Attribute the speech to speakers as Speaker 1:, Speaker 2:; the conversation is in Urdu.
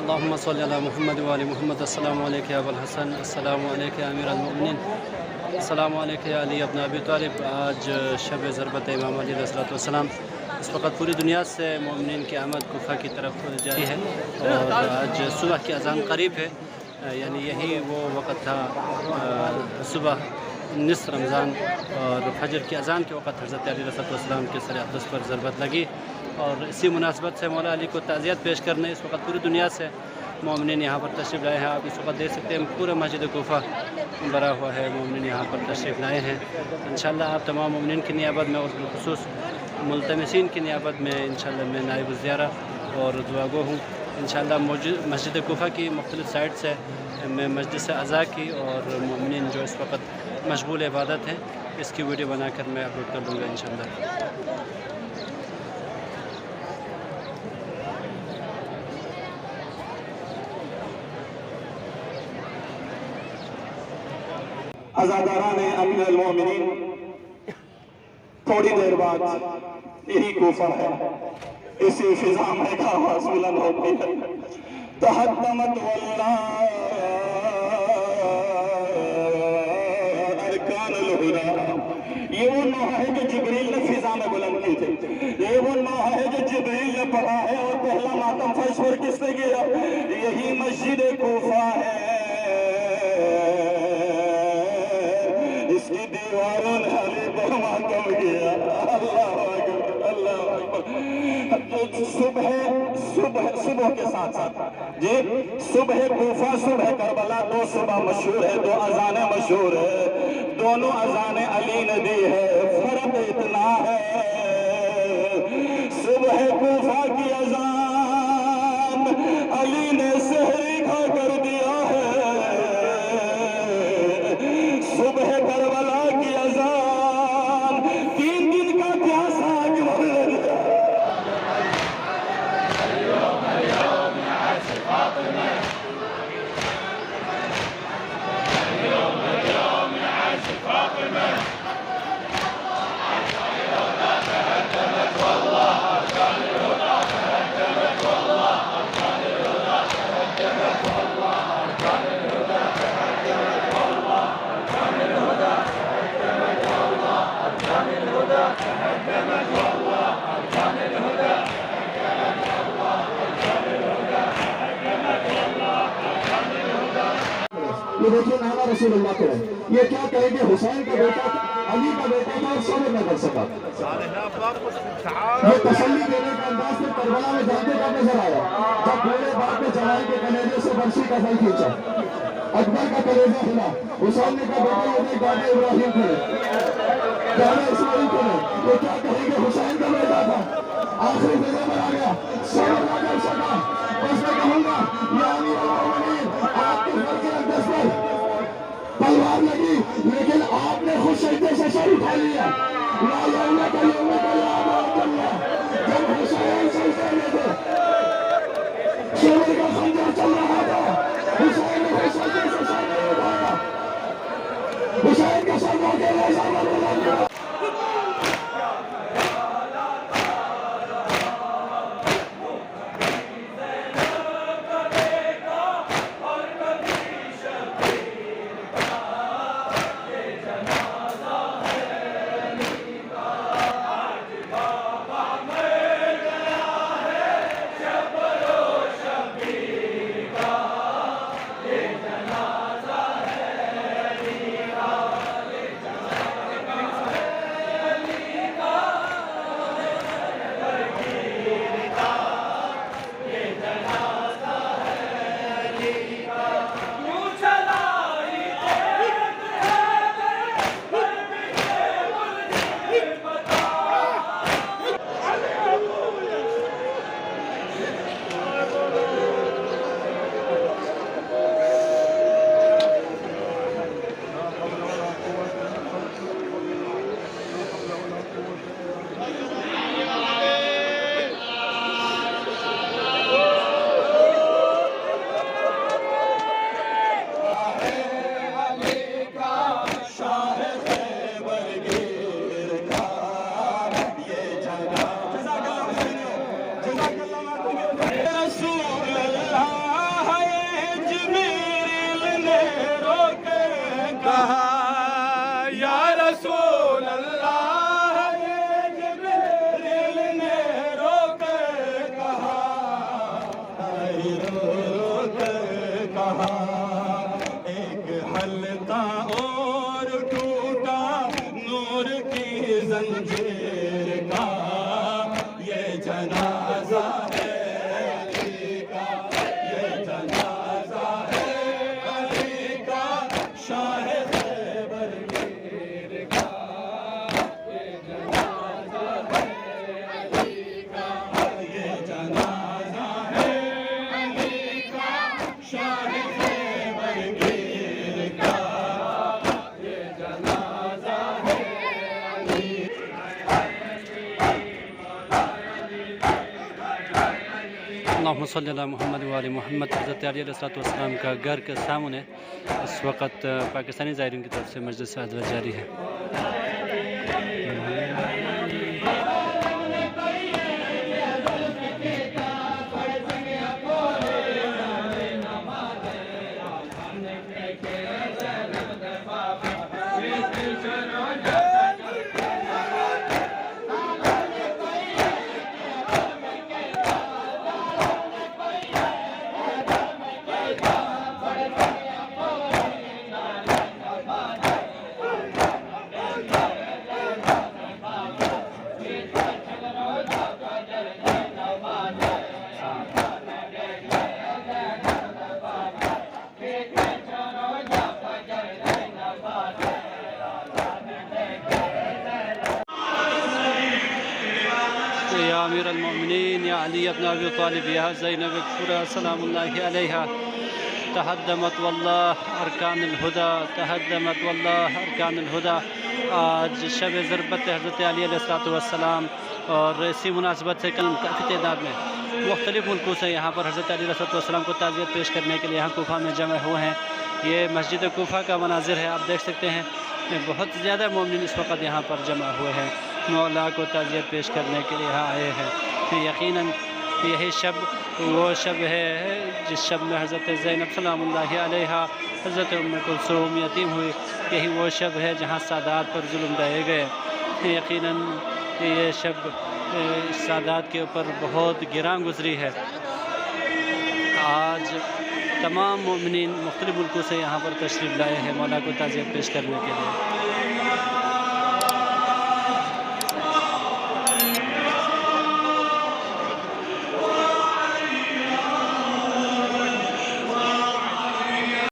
Speaker 1: اللهم صل علی محمد و آل محمد. السلام علیکم یا ابو الحسن، السلام علیکم یا امیر المؤمنین، السلام علیکم یا علی ابن ابی طالب. آج شب ضربت امام علی علیہ السلام. اس وقت پوری دنیا سے مومنین کی آمد کوفہ کی طرف جاری ہے اور آج صبح کی اذان قریب ہے، یعنی یہی وہ وقت تھا صبح نصف رمضان اور فجر کی اذان کے وقت حضرت علی علیہ السلام کے سر اقدس پر ضربت لگی، اور اسی مناسبت سے مولا علی کو تعزیت پیش کرنے اس وقت پوری دنیا سے مومنین یہاں پر تشریف لائے ہیں. آپ اس وقت دیکھ سکتے ہیں پورا مسجد کوفہ بھرا ہوا ہے، مومنین یہاں پر تشریف لائے ہیں. انشاءاللہ آپ تمام مومنین کی نیابت میں اور بالخصوص ملتمسین کی نیابت میں انشاءاللہ میں نائب الزیارہ اور دعا گو ہوں. انشاءاللہ مسجد کوفہ کی مختلف سائٹ سے میں مجلس عزا کی اور مومنین جو اس وقت مشغول عبادت ہیں اس کی ویڈیو بنا کر میں اپلوڈ کر دوں گا انشاءاللہ.
Speaker 2: عزاداران امیر المومنین، تھوڑی دیر بعد یہی کوفہ ہے، اسی فضا میں کھاواز بلند ہوتی ہے. تحتمت واللہ ارکان الہدا. یہ وہ نوحہ ہے جو جبریل نے فضا میں بلند کی تھی، یہ وہ نوحہ ہے جو جبریل نے پڑھا ہے، اور پہلا ماتم فرش پر کس نے کیا؟ یہی مسجد کوفہ ہے. اس کی دیواروں نے علی پر ماتم کیا. اللہ اکبر، اللہ اکبر. صبح کے ساتھ ساتھ جی صبح کوفہ صبح کربلا، دو صبح مشہور ہے، دو اذانیں مشہور ہے، دونوں اذانیں علی نے دی ہے. فرق اتنا ہے صبح کوفہ کی اذان علی نے سحری کھا کر دیا ہے، صبح کربلا کی اذان 3 دن کا پیاسا یہ دیکھیں نانا رسول اللہ کو ہے. یہ کیا کہیں گے؟ حسین کا بیٹا علی کا بیٹا تھا اور صبر نہ کر سکا. یہ تسلی دینے کا انداز سے کربلا میں جاتے کا نظر آیا جب پورے باپ نے چڑھائی کے کلیجے سے برسی کا پھل کھینچا. اکبر کا کلیجہ ہلا. حسین نے کہا بیٹا یہ دادا ابراہیم کھلے، دادا اسماعیل کھلے. یہ کیا کہیں گے؟ حسین کا بیٹا تھا، آخری فضا میں آ گیا، صبر نہ کر سکا. بس میں کہوں گا یا امیر المومنین، آپ کے گھر کے اقدس پر تلوار لگی لیکن آپ نے خود سجدے سے سر اٹھا لیا. لا یوم کا یوم کا یا عبداللہ. جب حسین سجدے میں تھے، شیر کا خنجر چل رہا تھا، حسین نے سجدے سے سر نہیں اٹھایا. حسین کا سر موقع ایسا بلند کیا. رسول اللہ
Speaker 3: کہا یا رسول اللہ، یہ جبریل نے رو کر کہا، رو کر کہا، ایک حلقہ اور ٹوٹا نور کی زنجیر کا، یہ جنازہ ہے علی کا، یہ جنازہ ہے علی کا، شاہ خیبر گیر کا، یہ جنازہ ہے علی کا، یہ جنازہ ہے علی کا، شاہ خیبر گیر کا، یہ جنازہ ہے علی کا۔
Speaker 1: اللہم صلی اللہ محمد وآل محمد۔ حضرت علی علیہ السلام کا گھر کے سامنے اس وقت پاکستانی زائرین کی طرف سے مجلس عزوہ جاری ہے۔ یا امیر المؤمنین یا علی ابن ابی طالب یا زینب الکبریٰ سلام اللہ علیہا، تہدمت واللہ ارکان الہدا، تہدمت واللہ ارکان الہدا۔ آج شب ضربت حضرت علی علیہ السلام اور اسی مناسبت سے کل کافی تعداد میں مختلف ملکوں سے یہاں پر حضرت علی علیہ السلام کو تعزیت پیش کرنے کے لیے یہاں کوفہ میں جمع ہوئے ہیں۔ یہ مسجد کوفہ کا مناظر ہے، آپ دیکھ سکتے ہیں بہت زیادہ مومنین اس وقت یہاں پر جمع ہوئے ہیں، مولا کو تعزیت پیش کرنے کے لیے یہاں آئے ہیں۔ یقیناً یہی شب وہ شب ہے جس شب میں حضرت زینب سلام اللہ علیہا، حضرت ام کلثوم یتیم ہوئی، یہی وہ شب ہے جہاں سادات پر ظلم ڈھائے گئے۔ یقیناً یہ شب سادات کے اوپر بہت گراں گزری ہے۔ آج تمام مومنین مختلف ملکوں سے یہاں پر تشریف لائے ہیں مولا کو تعزیت پیش کرنے کے لیے۔